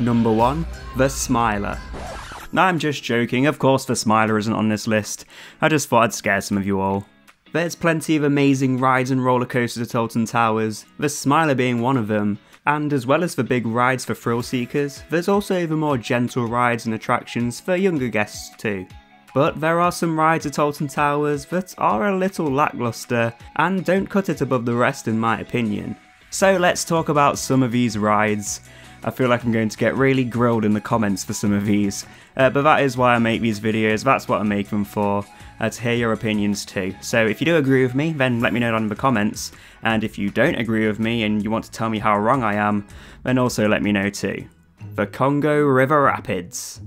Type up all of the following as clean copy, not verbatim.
Number 1, the Smiler. Now I'm just joking, of course the Smiler isn't on this list, I just thought I'd scare some of you all. There's plenty of amazing rides and roller coasters at Alton Towers, the Smiler being one of them, and as well as the big rides for thrill seekers, there's also the more gentle rides and attractions for younger guests too. But there are some rides at Alton Towers that are a little lackluster and don't cut it above the rest in my opinion. So let's talk about some of these rides. I feel like I'm going to get really grilled in the comments for some of these, but that is why I make these videos, that's what I make them for, to hear your opinions too. So if you do agree with me, then let me know down in the comments, and if you don't agree with me and you want to tell me how wrong I am, then also let me know too. The Congo River Rapids.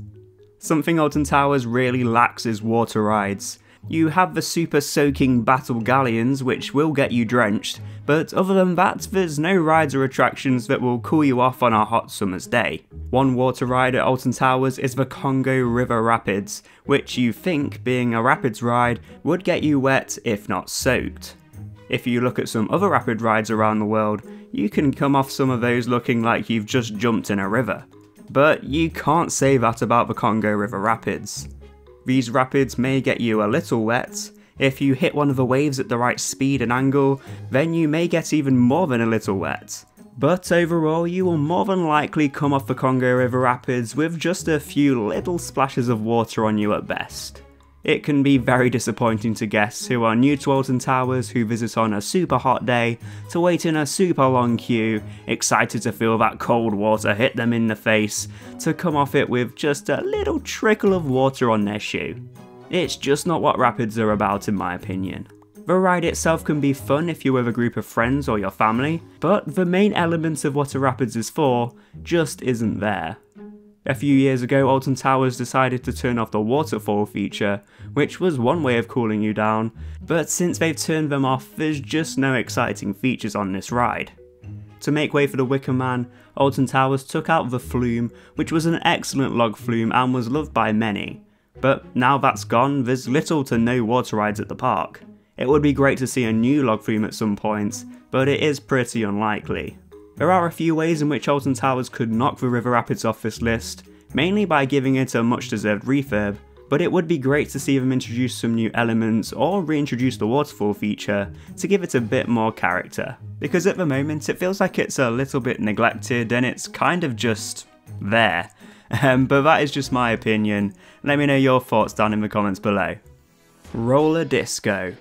Something Alton Towers really lacks is water rides. You have the super soaking battle galleons which will get you drenched, but other than that there's no rides or attractions that will cool you off on a hot summer's day. One water ride at Alton Towers is the Congo River Rapids, which you think, being a rapids ride, would get you wet if not soaked. If you look at some other rapid rides around the world, you can come off some of those looking like you've just jumped in a river. But you can't say that about the Congo River Rapids. These rapids may get you a little wet. If you hit one of the waves at the right speed and angle, then you may get even more than a little wet. But overall, you will more than likely come off the Congo River Rapids with just a few little splashes of water on you at best. It can be very disappointing to guests who are new to Alton Towers who visit on a super hot day to wait in a super long queue, excited to feel that cold water hit them in the face, to come off it with just a little trickle of water on their shoe. It's just not what rapids are about in my opinion. The ride itself can be fun if you're with a group of friends or your family, but the main element of what a rapids is for just isn't there. A few years ago, Alton Towers decided to turn off the waterfall feature, which was one way of cooling you down, but since they've turned them off, there's just no exciting features on this ride. To make way for the Wicker Man, Alton Towers took out the Flume, which was an excellent log flume and was loved by many. But now that's gone, there's little to no water rides at the park. It would be great to see a new log flume at some point, but it is pretty unlikely. There are a few ways in which Alton Towers could knock the River Rapids off this list, mainly by giving it a much deserved refurb, but it would be great to see them introduce some new elements or reintroduce the waterfall feature to give it a bit more character. Because at the moment it feels like it's a little bit neglected and it's kind of just there. But that is just my opinion. Let me know your thoughts down in the comments below. Roller Disco.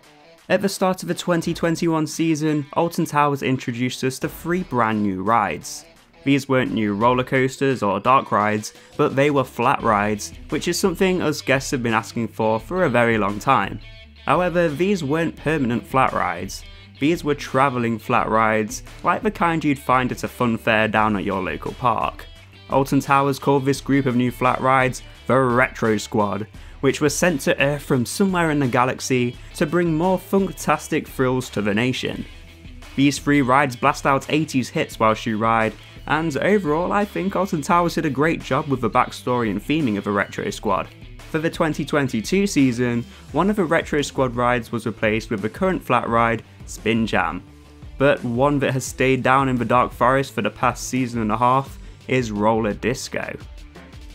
At the start of the 2021 season, Alton Towers introduced us to 3 brand new rides. These weren't new roller coasters or dark rides, but they were flat rides, which is something us guests have been asking for a very long time. However, these weren't permanent flat rides. These were travelling flat rides, like the kind you'd find at a fun fair down at your local park. Alton Towers called this group of new flat rides the Retro Squad, which was sent to Earth from somewhere in the galaxy to bring more funktastic thrills to the nation. These 3 rides blast out 80s hits whilst you ride, and overall I think Alton Towers did a great job with the backstory and theming of the Retro Squad. For the 2022 season, one of the Retro Squad rides was replaced with the current flat ride, Spin Jam. But one that has stayed down in the Dark Forest for the past season and a half is Roller Disco.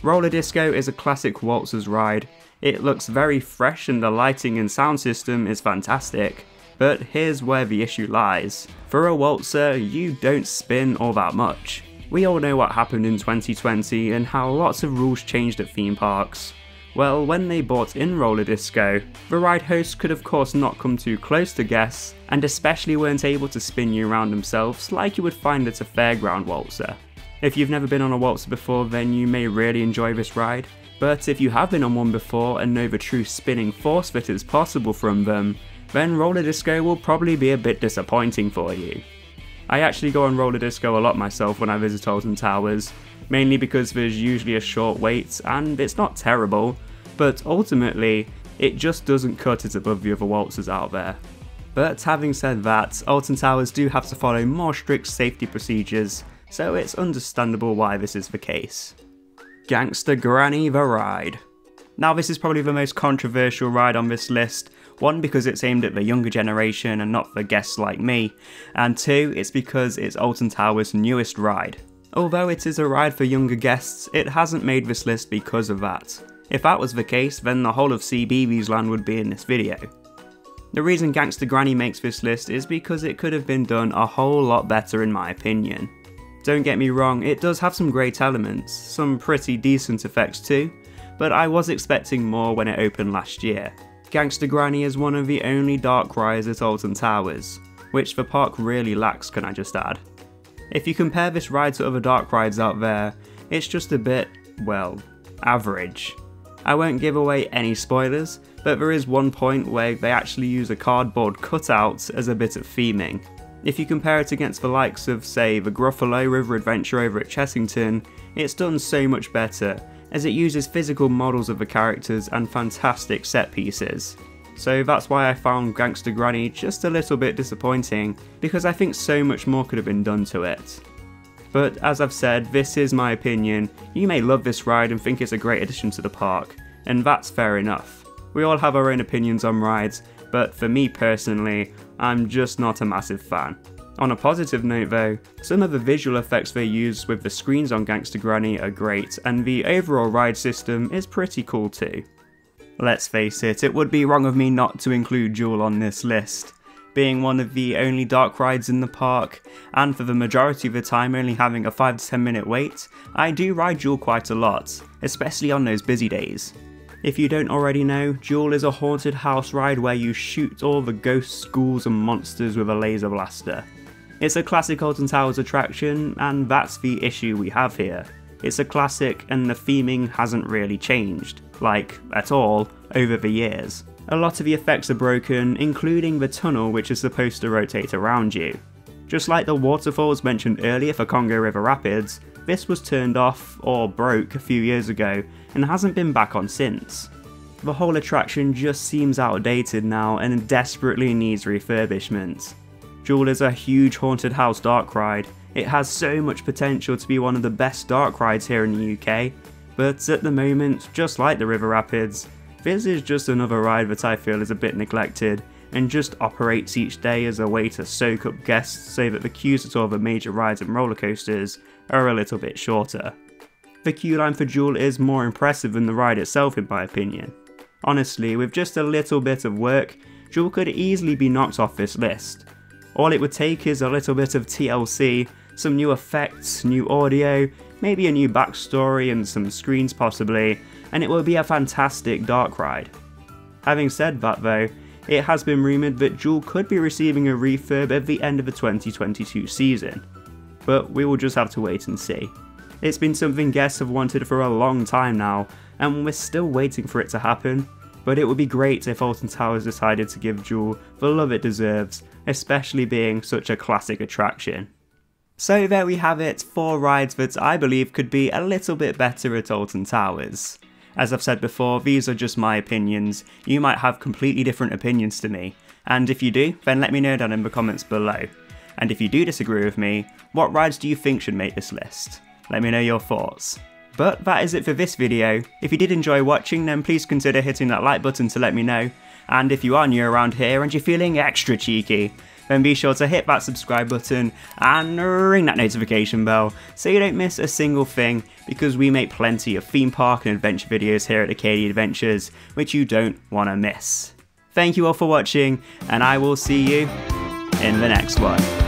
Roller Disco is a classic waltzers ride. It looks very fresh and the lighting and sound system is fantastic, but here's where the issue lies. For a waltzer, you don't spin all that much. We all know what happened in 2020 and how lots of rules changed at theme parks. Well, when they brought in Roller Disco, the ride hosts could of course not come too close to guests, and especially weren't able to spin you around themselves like you would find at a fairground waltzer. If you've never been on a waltzer before, then you may really enjoy this ride. But if you have been on one before and know the true spinning force that is possible from them, then Roller Disco will probably be a bit disappointing for you. I actually go on Roller Disco a lot myself when I visit Alton Towers, mainly because there's usually a short wait and it's not terrible, but ultimately it just doesn't cut it above the other waltzers out there. But having said that, Alton Towers do have to follow more strict safety procedures, so it's understandable why this is the case. Gangster Granny the Ride. Now this is probably the most controversial ride on this list, one because it's aimed at the younger generation and not for guests like me, and two, it's because it's Alton Towers' newest ride. Although it is a ride for younger guests, it hasn't made this list because of that. If that was the case, then the whole of CBeebies Land would be in this video. The reason Gangsta Granny makes this list is because it could have been done a whole lot better in my opinion. Don't get me wrong, it does have some great elements, some pretty decent effects too, but I was expecting more when it opened last year. Gangsta Granny is one of the only dark rides at Alton Towers, which the park really lacks, can I just add. If you compare this ride to other dark rides out there, it's just a bit, well, average. I won't give away any spoilers, but there is one point where they actually use a cardboard cutout as a bit of theming. If you compare it against the likes of, say, the Gruffalo River Adventure over at Chessington, it's done so much better, as it uses physical models of the characters and fantastic set pieces. So that's why I found Gangsta Granny just a little bit disappointing, because I think so much more could have been done to it. But as I've said, this is my opinion. You may love this ride and think it's a great addition to the park, and that's fair enough. We all have our own opinions on rides, but for me personally, I'm just not a massive fan. On a positive note though, some of the visual effects they use with the screens on Gangsta Granny are great, and the overall ride system is pretty cool too. Let's face it, it would be wrong of me not to include Jewel on this list. Being one of the only dark rides in the park, and for the majority of the time only having a 5 to 10 minute wait, I do ride Jewel quite a lot, especially on those busy days. If you don't already know, Jewel is a haunted house ride where you shoot all the ghosts, ghouls and monsters with a laser blaster. It's a classic Alton Towers attraction, and that's the issue we have here. It's a classic and the theming hasn't really changed, like, at all, over the years. A lot of the effects are broken, including the tunnel which is supposed to rotate around you. Just like the waterfalls mentioned earlier for Congo River Rapids, this was turned off, or broke, a few years ago, and hasn't been back on since. The whole attraction just seems outdated now and desperately needs refurbishment. Jewel is a huge haunted house dark ride. It has so much potential to be one of the best dark rides here in the UK, but at the moment, just like the River Rapids, this is just another ride that I feel is a bit neglected and just operates each day as a way to soak up guests so that the queues at all the major rides and roller coasters are a little bit shorter. The queue line for Jewel is more impressive than the ride itself in my opinion. Honestly, with just a little bit of work, Jewel could easily be knocked off this list. All it would take is a little bit of TLC, some new effects, new audio, maybe a new backstory and some screens possibly, and it will be a fantastic dark ride. Having said that though, it has been rumoured that Jewel could be receiving a refurb at the end of the 2022 season, but we will just have to wait and see. It's been something guests have wanted for a long time now, and we're still waiting for it to happen, but it would be great if Alton Towers decided to give Jewel the love it deserves, especially being such a classic attraction. So there we have it, 4 rides that I believe could be a little bit better at Alton Towers. As I've said before, these are just my opinions. You might have completely different opinions to me, and if you do, then let me know down in the comments below. And if you do disagree with me, what rides do you think should make this list? Let me know your thoughts. But that is it for this video. If you did enjoy watching, then please consider hitting that like button to let me know. And if you are new around here and you're feeling extra cheeky, then be sure to hit that subscribe button and ring that notification bell so you don't miss a single thing, because we make plenty of theme park and adventure videos here at Acadia Adventures which you don't want to miss. Thank you all for watching, and I will see you in the next one.